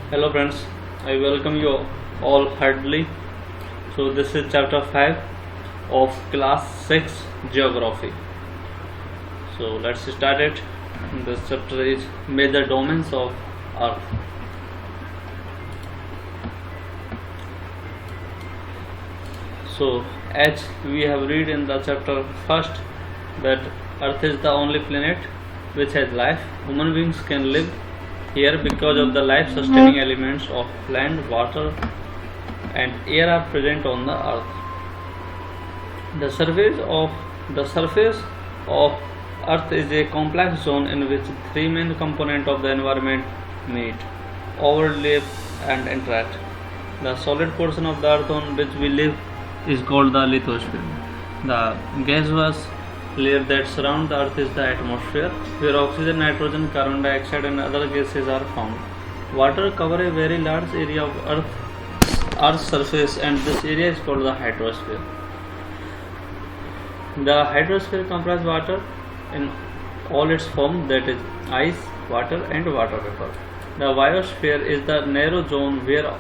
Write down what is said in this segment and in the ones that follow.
Hello friends, I welcome you all heartily. So this is chapter 5 of class 6 geography. So let's start it. This chapter is major domains of earth. So as we have read in the chapter first that earth is the only planet which has life. Human beings can live here because of the life sustaining elements of land, water and air are present on the earth. The surface of earth is a complex zone in which three main components of the environment meet, overlap and interact. The solid portion of the earth on which we live is called the lithosphere. The gaseous layer that surrounds the earth is the atmosphere, where oxygen, nitrogen, carbon dioxide and other gases are found. Water covers a very large area of earth's surface, and this area is called the hydrosphere. The hydrosphere comprises water in all its forms, that is ice, water and water vapor. The biosphere is the narrow zone where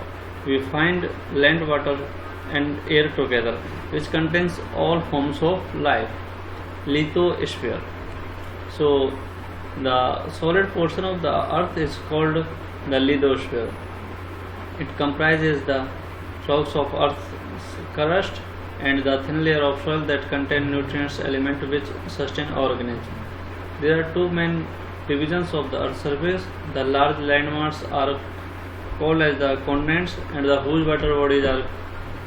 we find land, water and air together, which contains all forms of life. Lithosphere. So the solid portion of the earth is called the lithosphere. It comprises the rocks of earth's crust and the thin layer of soil that contain nutrients elements which sustain organisms. There are two main divisions of the earth's surface. The large landmasses are called as the continents, and the huge water bodies are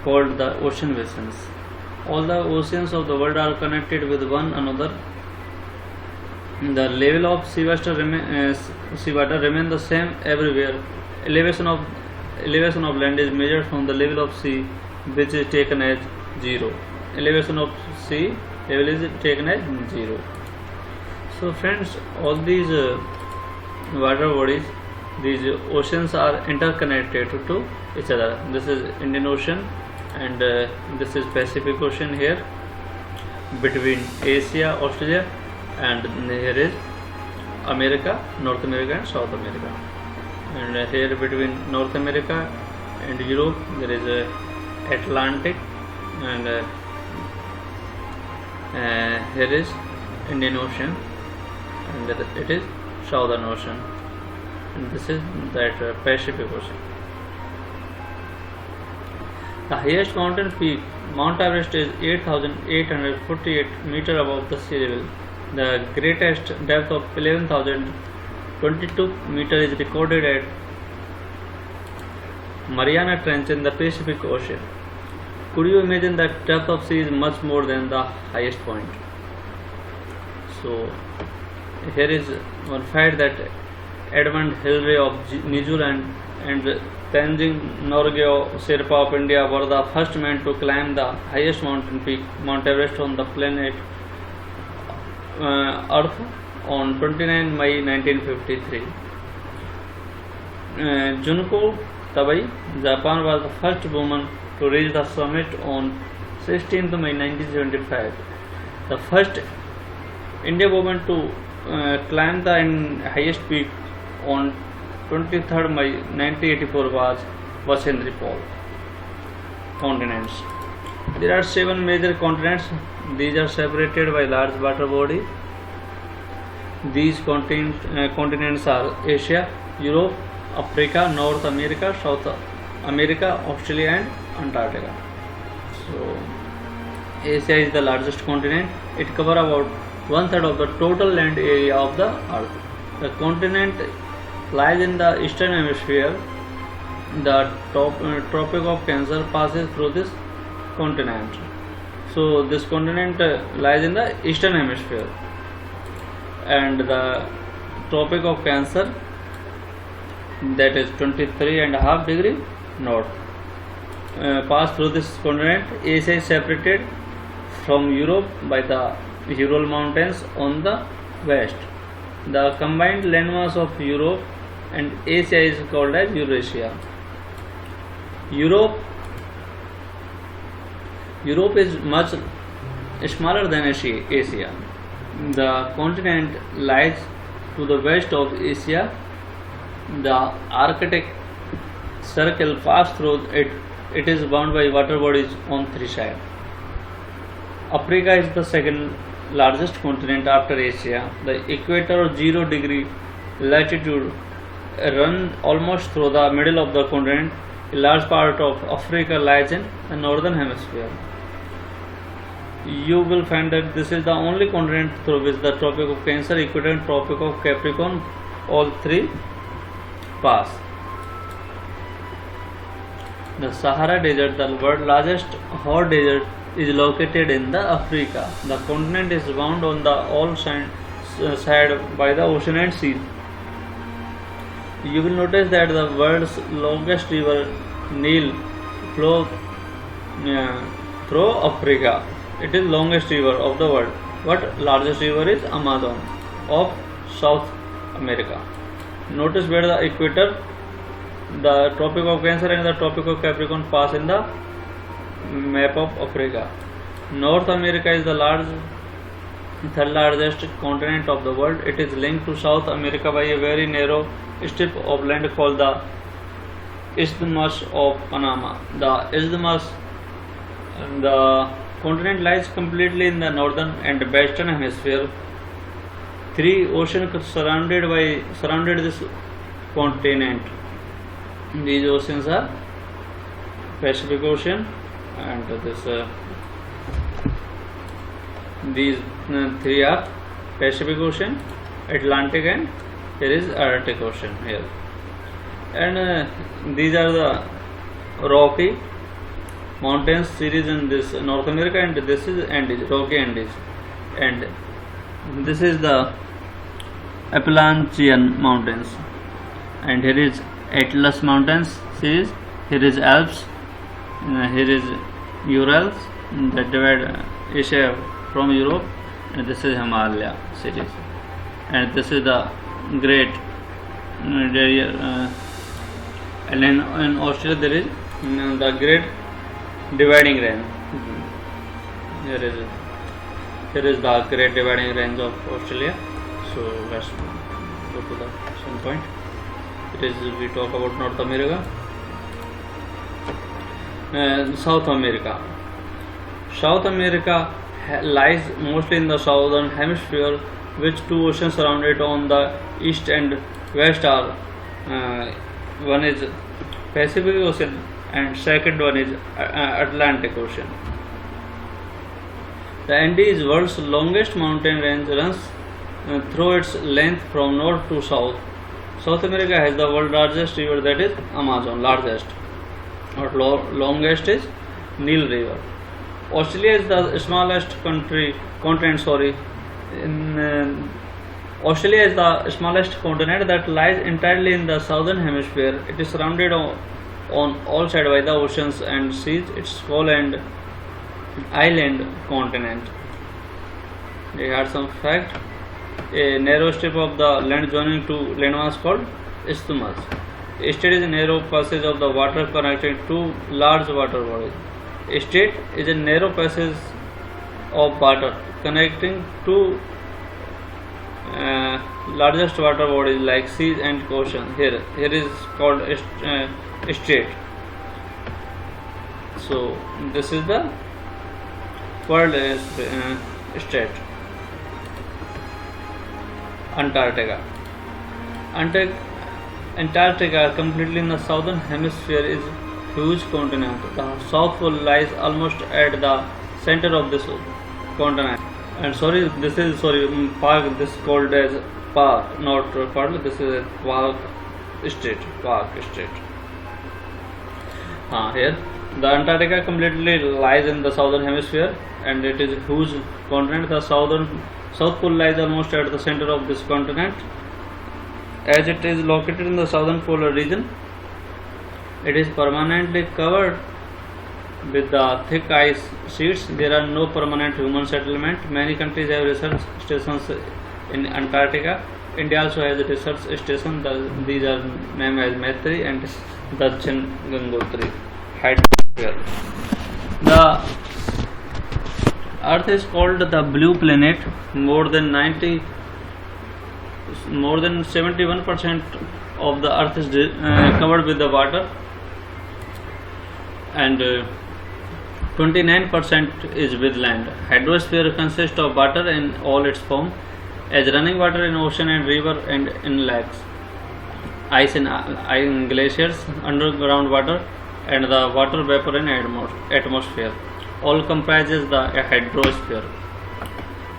called the ocean basins. All the oceans of the world are connected with one another. The level of seawater remain the same everywhere. Elevation of land is measured from the level of sea, which is taken as 0. Elevation of sea level is taken as 0. So friends, all these water bodies, these oceans are interconnected to each other. This is Indian Ocean and this is Pacific Ocean here between Asia, Australia, and here is America, North America and South America. And here between North America and Europe there is Atlantic, and here is Indian Ocean, and it is Southern Ocean, and this is that Pacific Ocean. The highest mountain peak, Mount Everest, is 8,848 meters above the sea level. The greatest depth of 11,022 meters is recorded at Mariana Trench in the Pacific Ocean. Could you imagine that depth of sea is much more than the highest point? So here is one fact that Edmund Hillary of New Zealand and Tenzing Norgay Sherpa of India were the first men to climb the highest mountain peak, Mount Everest, on the planet Earth on 29 May 1953. Junko Tabai, Japan, was the first woman to reach the summit on 16th May 1975. The first Indian woman to climb the highest peak on 23rd May 1984 was Vashendra Paul. Continents. There are 7 major continents. These are separated by large water body. These continents are Asia, Europe, Africa, North America, South America, Australia and Antarctica. So Asia is the largest continent. It covers about 1/3 of the total land area of the earth. The continent lies in the eastern hemisphere. The Tropic of Cancer passes through this continent. So this continent lies in the eastern hemisphere, and the Tropic of Cancer, that is 23.5 degree north, pass through this continent. Asia is separated from Europe by the Ural Mountains on the west. The combined landmass of Europe and Asia is called as Eurasia. Europe is much smaller than Asia. The continent lies to the west of Asia. The Arctic circle pass through it. It is bound by water bodies on three sides. Africa is the second largest continent after Asia. The equator of 0° latitude run almost through the middle of the continent. A large part of Africa lies in the northern hemisphere. You will find that this is the only continent through which the Tropic of Cancer, Equator and Tropic of Capricorn all three pass. The Sahara Desert, the world's largest hot desert, is located in the Africa. The continent is bound on the all side by the ocean and sea. You will notice that the world's longest river, Nile, flows through Africa. It is longest river of the world, but largest river is Amazon of South America. Notice where the equator, the Tropic of Cancer and the Tropic of Capricorn pass in the map of Africa. North America is the third largest continent of the world. It is linked to South America by a very narrow strip of land called the Isthmus of Panama. The continent lies completely in the northern and western hemisphere. Three oceans surrounded this continent. These oceans are Pacific Ocean and these three are Pacific Ocean, Atlantic and here is Arctic Ocean here. And these are the Rocky Mountains series in this North America, and this is Andes, Rocky Andes, and this is the Appalachian Mountains, and here is Atlas Mountains series, here is Alps, here is Urals that divide Asia from Europe, and this is Himalaya series, and this is the Great and in Australia there is the Great Dividing Range. Here is the Great Dividing Range of Australia. So let's go to the same point. It is we talk about North America. South America. South America lies mostly in the southern hemisphere, which two oceans surround it on the east and west are one is Pacific Ocean and second one is Atlantic Ocean. The Andes, world's longest mountain range, runs through its length from north to south. South America has the world's largest river, that is Amazon, largest, but longest is Nile River. Australia is the smallest continent. Australia is the smallest continent that lies entirely in the southern hemisphere. It is surrounded on all sides by the oceans and seas. It's called an island continent. We had some fact. A narrow strip of the land joining two landmasses called isthmus. A state is a narrow passage of the water connecting two large water bodies. A state is a narrow passage of water connecting two largest water bodies like seas and ocean. Here is called a state. So this is the world state. Antarctica. Antarctica, completely in the southern hemisphere, is a huge continent. The South Pole lies almost at the center of this continent. And park. This is called as park, not park. This is a park state. Here, the Antarctica completely lies in the southern hemisphere, and it is a huge continent. The South Pole lies almost at the center of this continent. As it is located in the southern polar region, it is permanently covered with the thick ice sheets. There are no permanent human settlement. Many countries have research stations in Antarctica. India also has a research station. These are named as Maitri and Dakshin Gangotri. The Earth is called the blue planet. More than 71% of the Earth is covered with the water. and 29% is with land. Hydrosphere consists of water in all its form, as running water in ocean and river and in lakes, ice in glaciers, underground water, and the water vapor in atmosphere. All comprises the hydrosphere.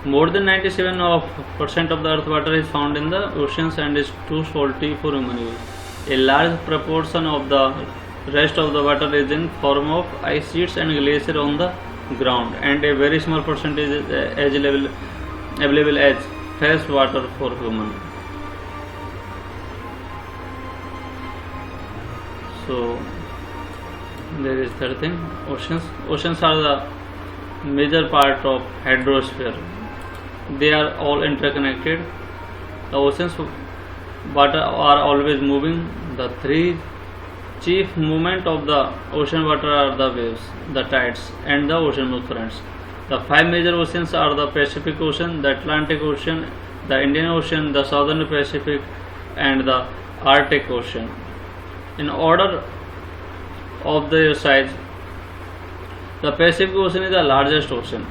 More than 97% of the earth water is found in the oceans and is too salty for human use. A large proportion of the rest of the water is in form of ice sheets and glacier on the ground, and a very small percentage is available as fresh water for human. So there is third thing, oceans. Oceans are the major part of hydrosphere. They are all interconnected. The oceans water are always moving. The three chief movement of the ocean water are the waves, the tides, and the ocean currents. The five major oceans are the Pacific Ocean, the Atlantic Ocean, the Indian Ocean, the Southern Pacific, and the Arctic Ocean. In order of their size, the Pacific Ocean is the largest ocean.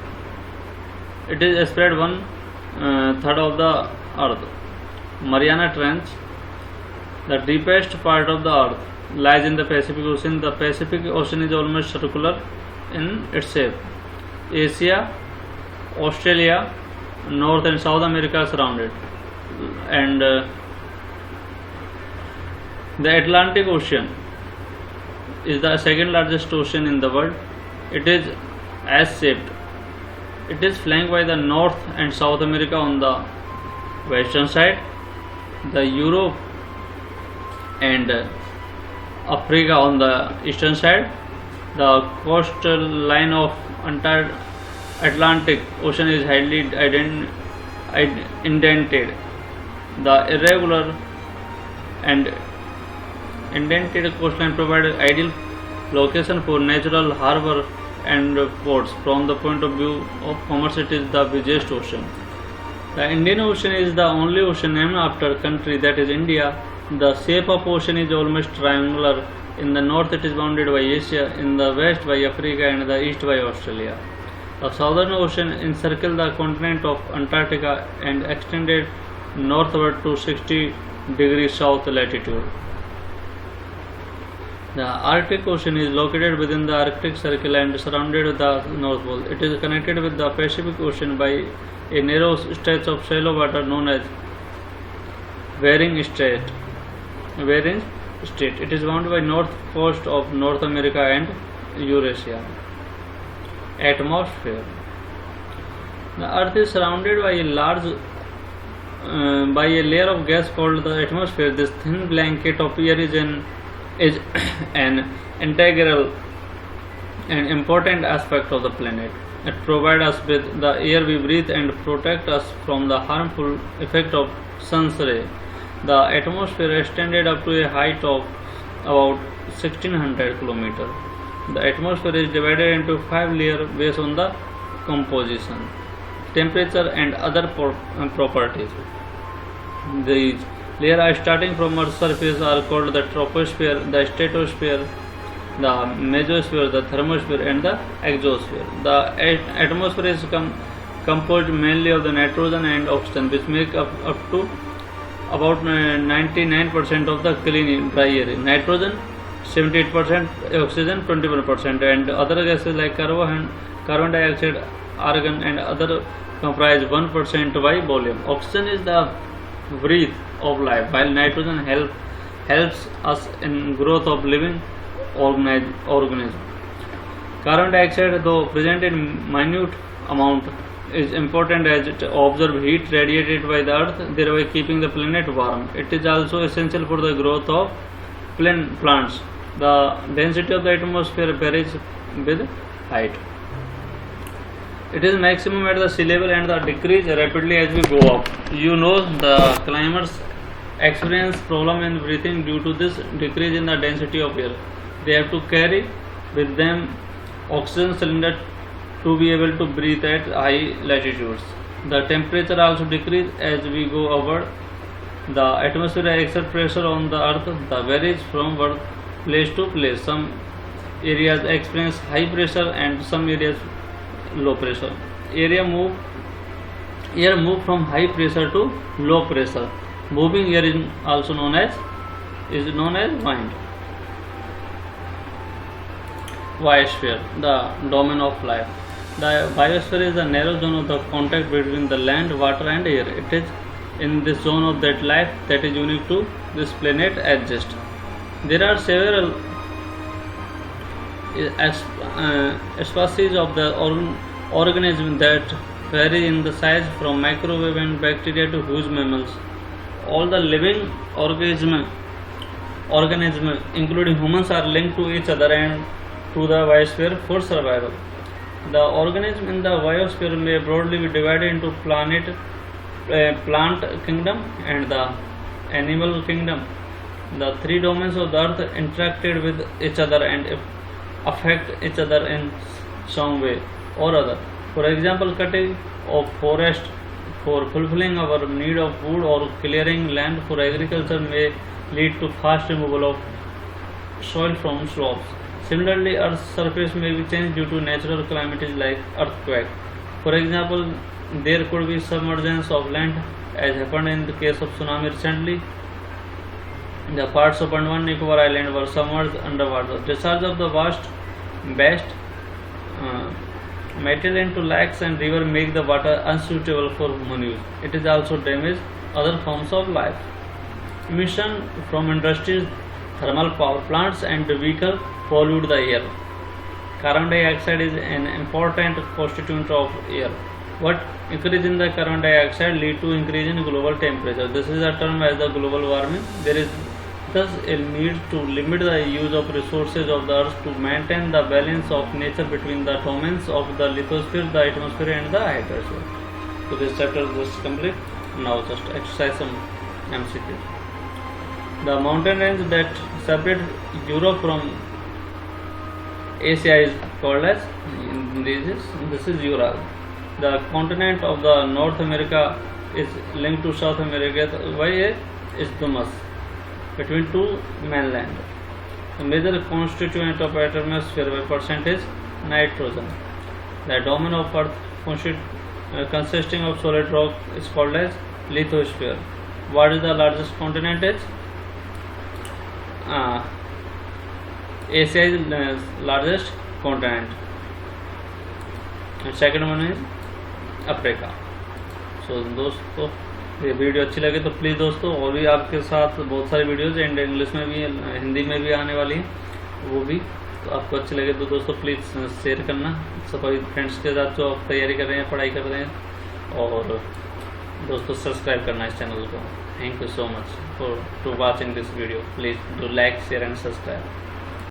It is spread one third of the earth. Mariana Trench, the deepest part of the earth, lies in the Pacific Ocean. The Pacific Ocean is almost circular in its shape. Asia, Australia, North and South America are surrounded, and the Atlantic Ocean is the second largest ocean in the world. It is S-shaped. It is flanked by the North and South America on the western side, the Europe and Africa on the eastern side. The coastal line of entire Atlantic Ocean is highly indented. The irregular and indented coastline provide ideal location for natural harbor and ports. From the point of view of commerce, it is the busiest ocean. The Indian Ocean is the only ocean named after a country, that is India. The shape of ocean is almost triangular. In the north it is bounded by Asia, in the west by Africa, and the east by Australia. The Southern Ocean encircled the continent of Antarctica and extended northward to 60 degrees south latitude. The Arctic Ocean is located within the Arctic Circle and surrounded the North Pole. It is connected with the Pacific Ocean by a narrow stretch of shallow water known as Bering Strait. It is bounded by north coast of North America and Eurasia. Atmosphere. The Earth is surrounded by a layer of gas called the atmosphere. This thin blanket of air is an integral and important aspect of the planet. It provides us with the air we breathe and protects us from the harmful effect of sun's ray. The atmosphere extended up to a height of about 1600 km. The atmosphere is divided into 5 layers based on the composition, temperature, and other properties. These layers starting from Earth's surface are called the troposphere, the stratosphere, the mesosphere, the thermosphere, and the exosphere. The atmosphere is composed mainly of the nitrogen and oxygen, which make up to about 99% of the clean dry air. Nitrogen 78%, oxygen 21%, and other gases like carbon dioxide, argon, and other comprise 1% by volume. Oxygen is the breath of life, while nitrogen helps us in growth of living organism. Carbon dioxide, though present in minute amount, is important as it absorbs heat radiated by the earth, thereby keeping the planet warm. It is also essential for the growth of plants. The density of the atmosphere varies with height. It is maximum at the sea level and decrease rapidly as we go up. The climbers experience problem in breathing due to this decrease in the density of air. They have to carry with them oxygen cylinder to be able to breathe at high latitudes. The temperature also decreases as we go upward. The atmosphere exerts pressure on the earth that varies from place to place. Some areas experience high pressure and some areas low pressure. Air move from high pressure to low pressure. Moving air is also known as wind. Biosphere, the domain of life. The biosphere is a narrow zone of the contact between the land, water and air. It is in this zone of that life that is unique to this planet exists. There are several species of the organism that vary in the size from microwave and bacteria to huge mammals. All the living organisms including humans are linked to each other and to the biosphere for survival. The organisms in the biosphere may broadly be divided into plant kingdom and the animal kingdom. The three domains of the earth interacted with each other and affect each other in some way or other. For example, cutting of forest for fulfilling our need of food or clearing land for agriculture may lead to fast removal of soil from slopes. Similarly, Earth's surface may be changed due to natural calamities like earthquake. For example, there could be submergence of land as happened in the case of tsunami recently. The parts of Andaman and Nicobar Island were submerged underwater. Discharge of the vast material into lakes and rivers make the water unsuitable for human use. It is also damage other forms of life. Emission from industries, thermal power plants and vehicles pollute the air. Carbon dioxide is an important constituent of air. What increase in the carbon dioxide lead to increase in global temperature. This is a term as the global warming. There is thus a need to limit the use of resources of the earth to maintain the balance of nature between the domains of the lithosphere, the atmosphere and the hydrosphere. So this chapter is just complete. Now just exercise some MCQ. The mountain range that separate Europe from Asia is called as this is Ural. The continent of the North America is linked to South America by isthmus between two mainland. The major constituent of atmosphere by percentage nitrogen. The domain of Earth consisting of solid rock is called as lithosphere. What is the largest continent is? Asia is the largest continent. And second one is Africa. So दोस्तों ये video अच्छी लगे तो please दोस्तों और भी आपके साथ बहुत सारी वीडियोज़ एंड इंग्लिश में भी हिंदी में भी आने वाली हैं वो भी, तो आपको अच्छी लगे तो दोस्तों प्लीज़ शेयर करना सभी फ्रेंड्स के साथ जो आप तैयारी कर रहे हैं, पढ़ाई कर रहे हैं, और दोस्तों सब्सक्राइब करना इस चैनल को. Thank you so much for to watching this video. Please do like share and subscribe.